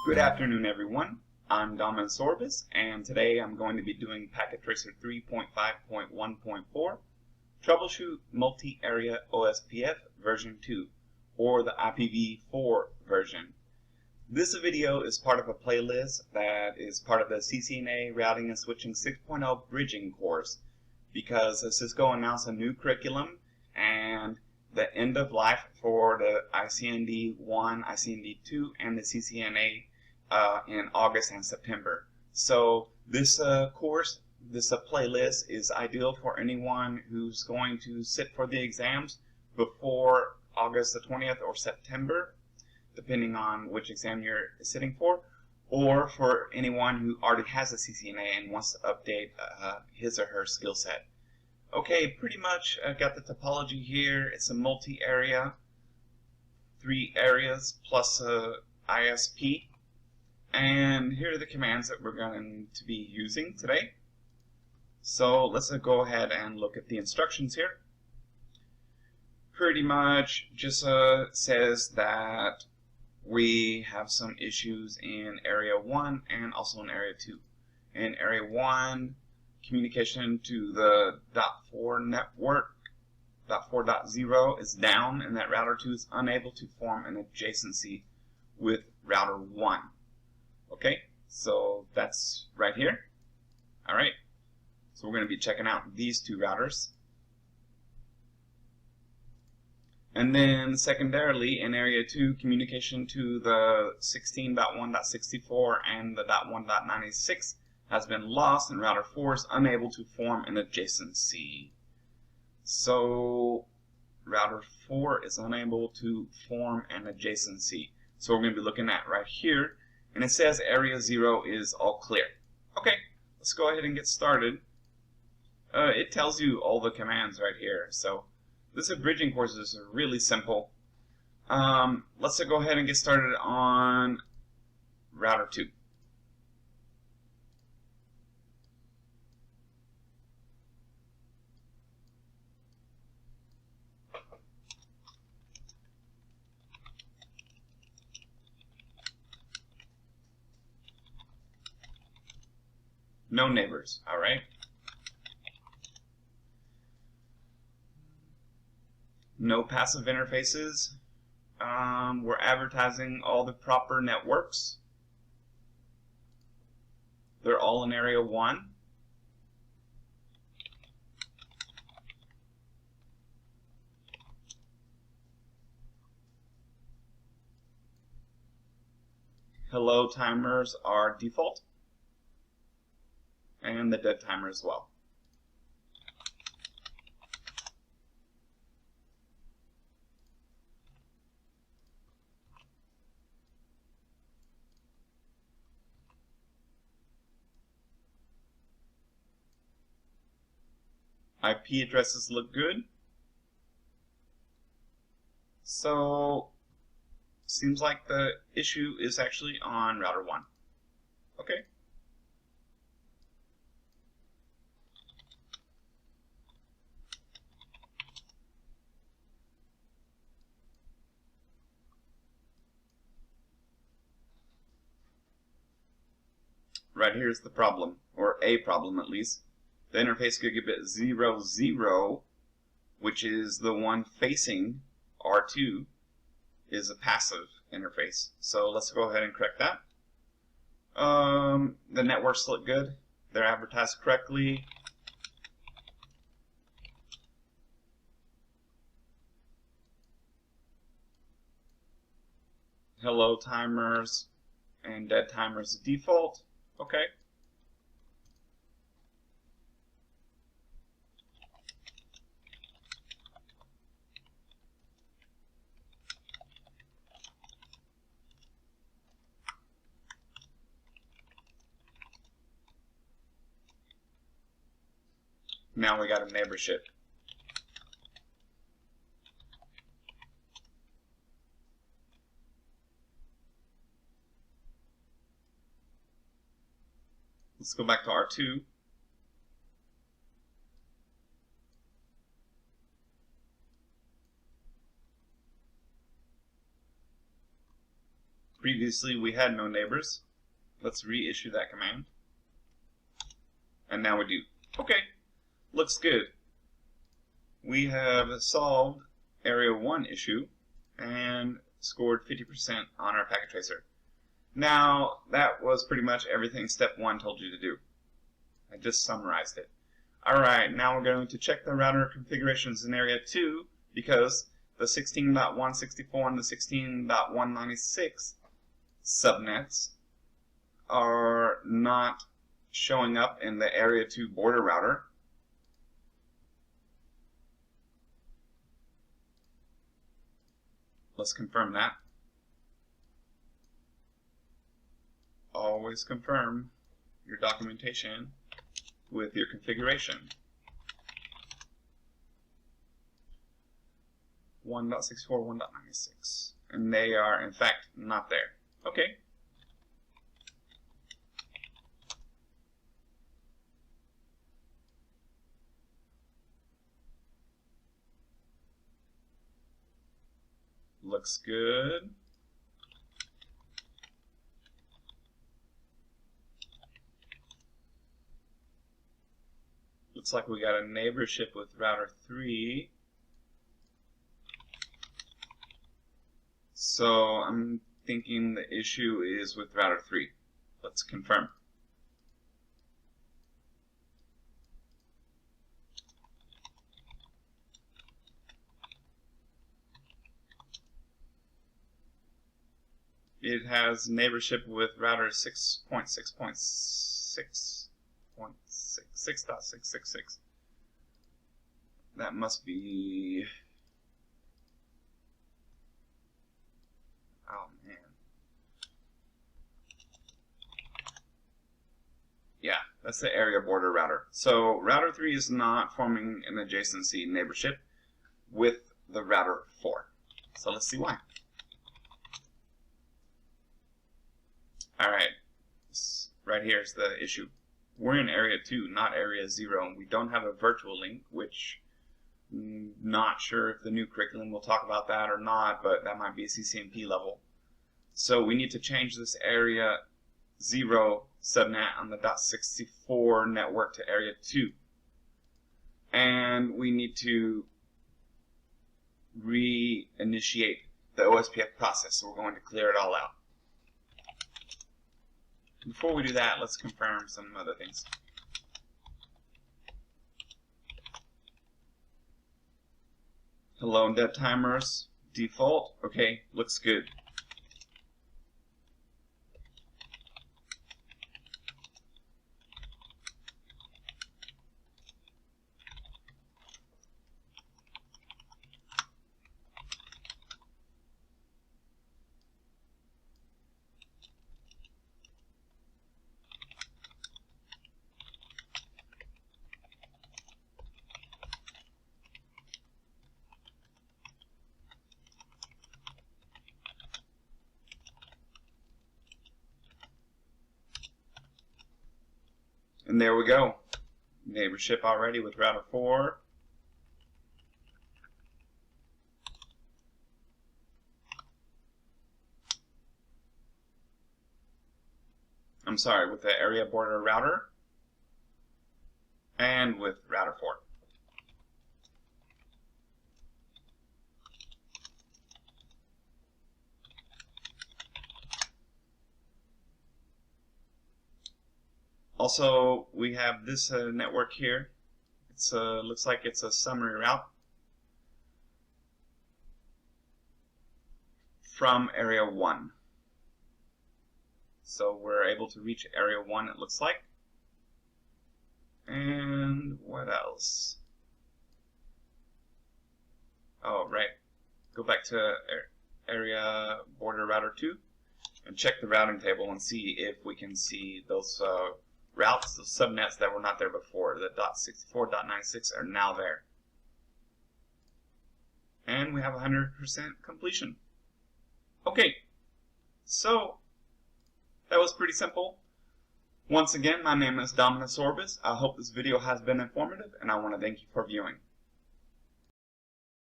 Good afternoon, everyone. I'm Domin Sorbis, and today I'm going to be doing Packet Tracer 3.5.1.4 Troubleshoot Multi-Area OSPF version 2, or the IPv4 version. This video is part of a playlist that is part of the CCNA Routing and Switching 6.0 Bridging course, because Cisco announced a new curriculum and the end of life for the ICND 1, ICND 2, and the CCNA in August and September. So this course, this playlist is ideal for anyone who's going to sit for the exams before August the 20th or September, depending on which exam you're sitting for, or for anyone who already has a CCNA and wants to update his or her skill set. Okay, pretty much I've got the topology here. It's a multi-area, 3 areas plus a ISP. And here are the commands that we're going to be using today. So let's go ahead and look at the instructions here. Pretty much just says that we have some issues in area 1 and also in area 2. In area 1, communication to the .4 network, .4.0 is down, and that router 2 is unable to form an adjacency with router 1. Okay, so that's right here. Alright, so we're going to be checking out these 2 routers. And then secondarily, in area 2, communication to the 16.1.64 and the .1.96 has been lost, and router 4 is unable to form an adjacency. So router 4 is unable to form an adjacency. So we're going to be looking at right here, and it says area 0 is all clear. Okay, let's go ahead and get started. It tells you all the commands right here. So this bridging course is really simple. Let's go ahead and get started on router 2. No neighbors, alright? No passive interfaces. We're advertising all the proper networks. They're all in area 1. Hello timers are default, and the dead timer as well. IP addresses look good. So seems like the issue is actually on router 1. Okay. Right here's the problem, or a problem at least. The interface gigabit 00, which is the one facing R2, is a passive interface. So let's go ahead and correct that. The networks look good. They're advertised correctly. Hello timers and dead timers default. Okay. Now we got a neighborship. Let's go back to R2. Previously we had no neighbors. Let's reissue that command. And now we do. Okay, looks good. We have solved Area 1 issue and scored 50% on our packet tracer. Now, that was pretty much everything Step 1 told you to do. I just summarized it. Alright, now we're going to check the router configurations in Area 2 because the 16.164 and the 16.196 subnets are not showing up in the Area 2 border router. Let's confirm that. Always confirm your documentation with your configuration. 1.64, 1.96. And they are, in fact, not there. Okay. Looks good. Looks like we got a neighborship with router 3. So I'm thinking the issue is with router 3. Let's confirm. It has neighborship with router 6.6.6.6.6.666. That must be... Oh man. Yeah, that's the area border router. So router 3 is not forming an adjacency neighborship with the router 4. So let's see why. Alright, right here is the issue. We're in Area 2, not Area 0, and we don't have a virtual link, which I'm not sure if the new curriculum will talk about that or not, but that might be a CCNP level. So we need to change this Area 0 subnet on the .64 network to Area 2. And we need to reinitiate the OSPF process, so we're going to clear it all out. Before we do that, let's confirm some other things. Hello, dead timers. Default. Okay, looks good. And there we go. Neighborship already with router 4. I'm sorry, with the area border router and with router 4. Also, we have this network here. It's looks like it's a summary route from Area 1. So we're able to reach Area 1, it looks like. And what else? Oh, right. Go back to Area Border Router 2 and check the routing table and see if we can see those routes, those subnets that were not there before. The .64, .96 are now there. And we have 100% completion. Okay, so that was pretty simple. Once again, my name is Dominus Orbis. I hope this video has been informative, and I want to thank you for viewing.